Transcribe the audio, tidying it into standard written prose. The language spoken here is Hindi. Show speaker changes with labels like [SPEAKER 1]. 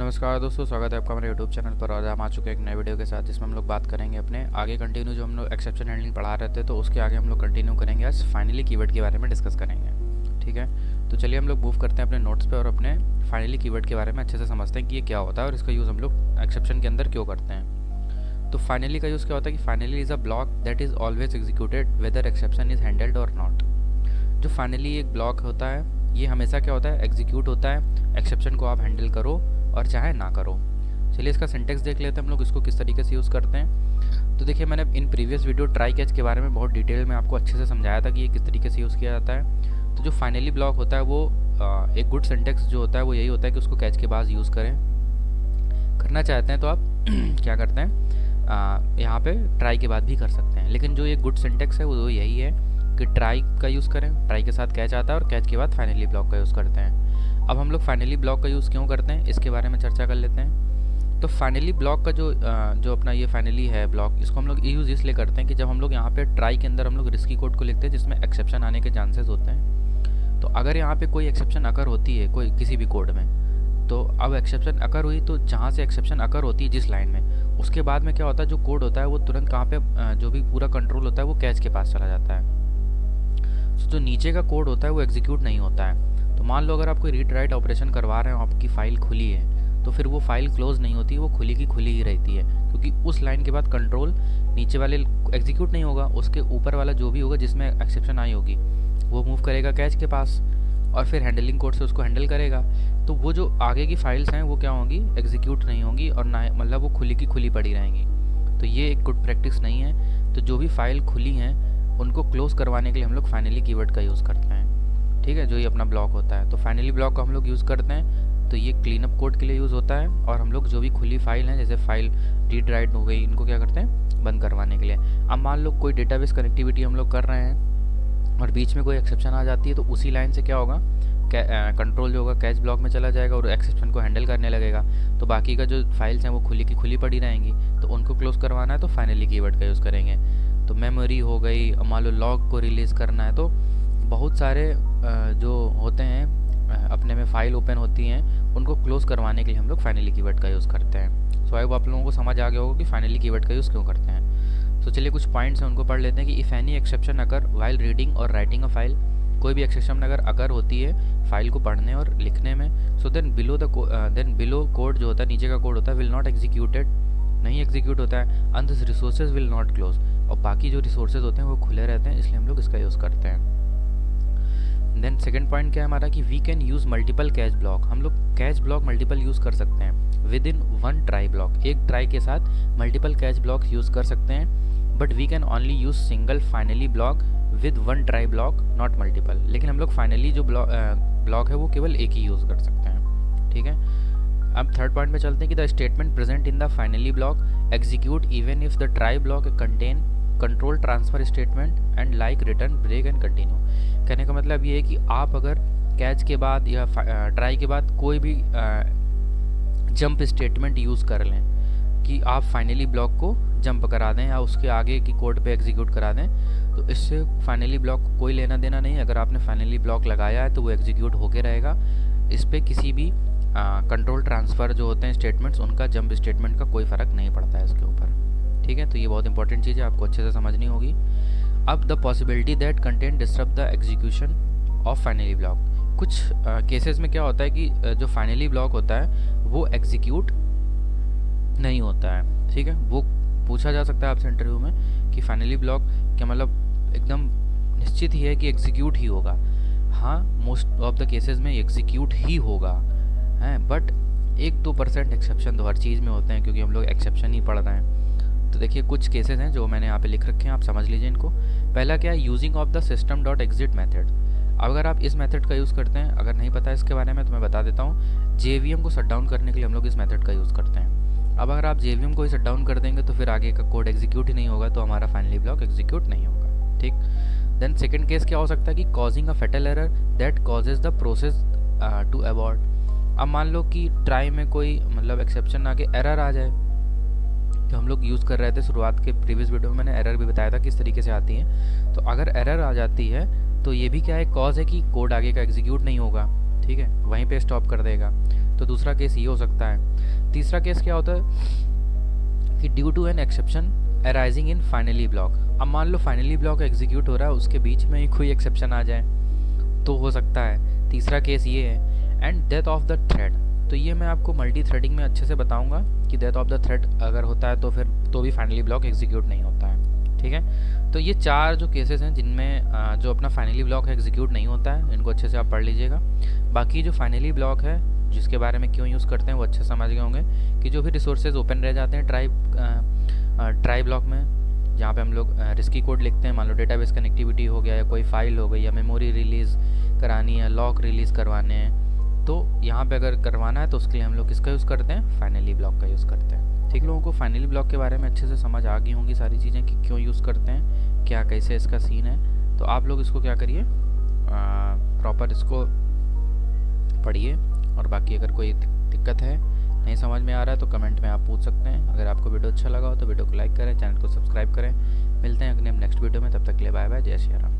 [SPEAKER 1] नमस्कार दोस्तों, स्वागत है आपका हमारे यूट्यूब चैनल पर। और हम आ चुके हैं एक नए वीडियो के साथ, जिसमें हम लोग बात करेंगे अपने आगे कंटिन्यू जो हम लोग एक्सेप्शन हैंडलिंग पढ़ा रहे थे, तो उसके आगे हम लोग कंटिन्यू करेंगे। आज फाइनली कीवर्ड के बारे में डिस्कस करेंगे। ठीक है, तो चलिए हम लोग मूव करते हैं अपने नोट्स पे और अपने फाइनली कीवर्ड के बारे में अच्छे से समझते हैं कि ये क्या होता है और इसका यूज़ हम लोग एक्सेप्शन के अंदर क्यों करते हैं। तो फाइनली का यूज़ क्या होता है कि finally is a block that is always executed whether exception is handled और नॉट। जो फाइनली एक ब्लॉक होता है, ये हमेशा क्या होता है, एग्जीक्यूट होता है, एक्सेप्शन को आप हैंडल करो और चाहे ना करो। चलिए इसका सिंटेक्स देख लेते हैं हम लोग इसको किस तरीके से यूज़ करते हैं। तो देखिए, मैंने in previous video try catch के बारे में बहुत डिटेल में आपको अच्छे से समझाया था कि ये किस तरीके से यूज़ किया जाता है। तो जो फाइनली ब्लॉक होता है वो एक गुड सिंटेक्स जो होता है वो यही होता है कि उसको कैच के बाद यूज़ करें। करना चाहते हैं तो आप क्या करते हैं, यहाँ पे ट्राई के बाद भी कर सकते हैं, लेकिन जो ये गुड सिंटेक्स है वो यही है कि ट्राई का यूज़ करें, ट्राई के साथ कैच आता है और कैच के बाद फाइनली ब्लॉक का यूज़ करते हैं। अब हम लोग फाइनली ब्लॉक का यूज़ क्यों करते हैं इसके बारे में चर्चा कर लेते हैं। तो फाइनली ब्लॉक का जो अपना ये फाइनली है ब्लॉक, इसको हम लोग यूज़ इसलिए करते हैं कि जब हम लोग यहाँ पे ट्राई के अंदर हम लोग रिस्की कोड को लिखते हैं जिसमें एक्सेप्शन आने के चांसेस होते हैं। तो अगर यहाँ पे कोई एक्सेप्शन अकर होती है कोई किसी भी कोड में, तो अब एक्सेप्शन अकर हुई तो जहाँ से एक्सेप्शन अकर होती है जिस लाइन में, उसके बाद में क्या होता है, जो कोड होता है वो तुरंत कहाँ पे जो भी पूरा कंट्रोल होता है वो कैच के पास चला जाता है। तो जो नीचे का कोड होता है वो एग्जीक्यूट नहीं होता है। तो मान लो अगर आप कोई रीड राइट ऑपरेशन करवा रहे हो, आपकी फ़ाइल खुली है, तो फिर वो फाइल क्लोज नहीं होती, वो खुली की खुली ही रहती है, क्योंकि उस लाइन के बाद कंट्रोल नीचे वाले एग्जीक्यूट नहीं होगा, उसके ऊपर वाला जो भी होगा जिसमें एक्सेप्शन आई होगी वो मूव करेगा कैच के पास और फिर हैंडलिंग कोड से उसको हैंडल करेगा। तो वो जो आगे की फाइल्स हैं वो क्या होंगी, एग्जीक्यूट नहीं होंगी और ना मतलब वो खुली की खुली पड़ी रहेंगी। तो ये एक गुड प्रैक्टिस नहीं है। तो जो भी फाइल खुली हैं उनको क्लोज करवाने के लिए हम लोग फाइनली कीवर्ड का यूज़ करते हैं। ठीक है, जो ये अपना ब्लॉक होता है, तो फाइनली ब्लॉक को हम लोग यूज़ करते हैं। तो ये क्लीन अप कोड के लिए यूज़ होता है और हम लोग जो भी खुली फाइल हैं जैसे फाइल रीड राइट हो गई, इनको क्या करते हैं, बंद करवाने के लिए। अब मान लो कोई डेटाबेस कनेक्टिविटी हम लोग कर रहे हैं और बीच में कोई एक्सेप्शन आ जाती है, तो उसी लाइन से क्या होगा, कंट्रोल जो होगा कैच ब्लॉक में चला जाएगा और एक्सेप्शन को हैंडल करने लगेगा। तो बाकी का जो फाइल्स हैं वो खुली की खुली पड़ी रहेंगी, तो उनको क्लोज करवाना है तो फाइनली कीवर्ड का यूज़ करेंगे। तो मेमोरी हो गई, मान लो लॉग को रिलीज़ करना है, तो बहुत सारे जो होते हैं अपने में फ़ाइल ओपन होती हैं उनको क्लोज़ करवाने के लिए हम लोग फाइनली कीवर्ड का यूज़ करते हैं। सो आई होप आप लोगों को समझ आ गया होगा कि फाइनली कीवर्ड का यूज़ क्यों करते हैं। सो चलिए कुछ पॉइंट्स हैं उनको पढ़ लेते हैं कि इफ़ एनी एक्सेप्शन अगर वाइल रीडिंग और राइटिंग अ फाइल, कोई भी एक्सेप्शन अगर होती है फाइल को पढ़ने और लिखने में, सो देन बिलो कोड जो होता है, नीचे का कोड होता है, विल नॉट एग्जीक्यूटेड, नहीं एग्जीक्यूट होता है, and this resources will not close, और बाकी जो रिसोर्सेज होते हैं वो खुले रहते हैं, इसलिए हम लोग इसका यूज़ करते हैं। देन सेकंड पॉइंट क्या है हमारा कि we can use multiple catch block, हम लोग कैच ब्लॉक मल्टीपल यूज़ कर सकते हैं within one try block, एक ट्राई के साथ मल्टीपल कैच ब्लॉक यूज़ कर सकते हैं। But we can only use single finally block with one try block, not multiple. लेकिन हम लोग फाइनली जो ब्लॉक है वो केवल एक ही यूज़ कर सकते हैं। ठीक है, अब थर्ड पॉइंट में चलते हैं कि the statement present in the finally block execute even if the try block contain control transfer statement and like return break and continue. कहने का मतलब ये है कि आप अगर कैच के बाद या ट्राई के बाद कोई भी जंप स्टेटमेंट यूज़ कर लें कि आप फाइनली ब्लॉक को जंप करा दें या उसके आगे की कोड पे एग्जीक्यूट करा दें, तो इससे फाइनली ब्लॉक को कोई लेना देना नहीं है। अगर आपने फाइनली ब्लॉक लगाया है तो वो एग्जीक्यूट होके रहेगा, इस पर किसी भी कंट्रोल ट्रांसफ़र जो होते हैं स्टेटमेंट्स, उनका जंप स्टेटमेंट का कोई फ़र्क नहीं पड़ता है इसके ऊपर। ठीक है, तो ये बहुत इंपॉर्टेंट चीज़ है, आपको अच्छे से समझनी होगी। अब the possibility that content disturb the execution of finally block, कुछ केसेस में क्या होता है कि जो फाइनली ब्लॉक होता है वो एग्जीक्यूट नहीं होता है। ठीक है, वो पूछा जा सकता है आपसे इंटरव्यू में कि फाइनली ब्लॉक क्या मतलब एकदम निश्चित ही है कि एग्जीक्यूट ही होगा। हाँ, मोस्ट ऑफ द केसेस में एग्जीक्यूट ही होगा हैं, बट 1-2% एक्सेप्शन तो हर चीज़ में होते हैं, क्योंकि हम लोग एक्सेप्शन ही पढ़ रहे हैं। तो देखिए कुछ केसेस हैं जो मैंने यहाँ पे लिख रखे हैं, आप समझ लीजिए इनको। पहला क्या है, using of the system dot exit method. अब अगर आप इस मेथड का यूज़ करते हैं, अगर नहीं पता है इसके बारे में तो मैं बता देता हूँ, JVM को शट डाउन करने के लिए हम लोग इस मेथड का यूज़ करते हैं। अब अगर आप JVM को ही शट डाउन कर देंगे तो फिर आगे का कोड एग्जीक्यूट ही नहीं होगा, तो हमारा फाइनली ब्लॉक एग्जीक्यूट नहीं होगा। ठीक, देन सेकंड केस क्या हो सकता है कि causing a fatal error that causes the process to abort. अब मान लो कि ट्राई में कोई मतलब एक्सेप्शन आके एरर आ जाए, जो हम लोग यूज़ कर रहे थे शुरुआत के प्रीवियस वीडियो में मैंने एरर भी बताया था किस तरीके से आती है। तो अगर एरर आ जाती है तो ये भी क्या है, कॉज है कि कोड आगे का एग्जीक्यूट नहीं होगा। ठीक है, वहीं पे स्टॉप कर देगा। तो दूसरा केस ये हो सकता है। तीसरा केस क्या होता है कि due to an exception arising in finally block. अब मान लो फाइनली ब्लॉक एग्जीक्यूट हो रहा है, उसके बीच में ही कोई एक्सेप्शन आ जाए तो हो सकता है। तीसरा केस ये है। And death of the thread, तो ये मैं आपको मल्टी थ्रेडिंग में अच्छे से बताऊंगा कि डेथ ऑफ द थ्रेड अगर होता है तो फिर तो भी फाइनली ब्लॉक एग्जीक्यूट नहीं होता है, ठीक है। तो ये 4 जो केसेस हैं जिनमें जो अपना फाइनली ब्लॉक है एग्जीक्यूट नहीं होता है, इनको अच्छे से आप पढ़ लीजिएगा। बाकी जो फाइनली ब्लॉक है जिसके बारे में क्यों यूज़ करते हैं वो अच्छे समझ गए होंगे कि जो भी रिसोर्सेज ओपन रह जाते हैं ट्राई ब्लॉक में, जहाँ पे हम लोग रिस्की कोड लिखते हैं, मान लो डेटाबेस कनेक्टिविटी हो गया या कोई फाइल हो गई या मेमोरी रिलीज़ करानी है, लॉक रिलीज़ करवाने हैं, तो यहाँ पे अगर करवाना है तो उसके लिए हम लोग किसका यूज़ करते हैं, फाइनली ब्लॉक का यूज़ करते हैं। ठीक, लोगों को फाइनली ब्लॉक के बारे में अच्छे से समझ आ गई होंगी सारी चीज़ें कि क्यों यूज़ करते हैं, क्या कैसे इसका सीन है। तो आप लोग इसको क्या करिए, प्रॉपर इसको पढ़िए, और बाकी अगर कोई दिक्कत है, नहीं समझ में आ रहा है तो कमेंट में आप पूछ सकते हैं। अगर आपको वीडियो अच्छा लगा हो तो वीडियो को लाइक करें, चैनल को सब्सक्राइब करें। मिलते हैं अगले नेक्स्ट वीडियो में, तब तक के लिए बाय बाय, जय श्री राम।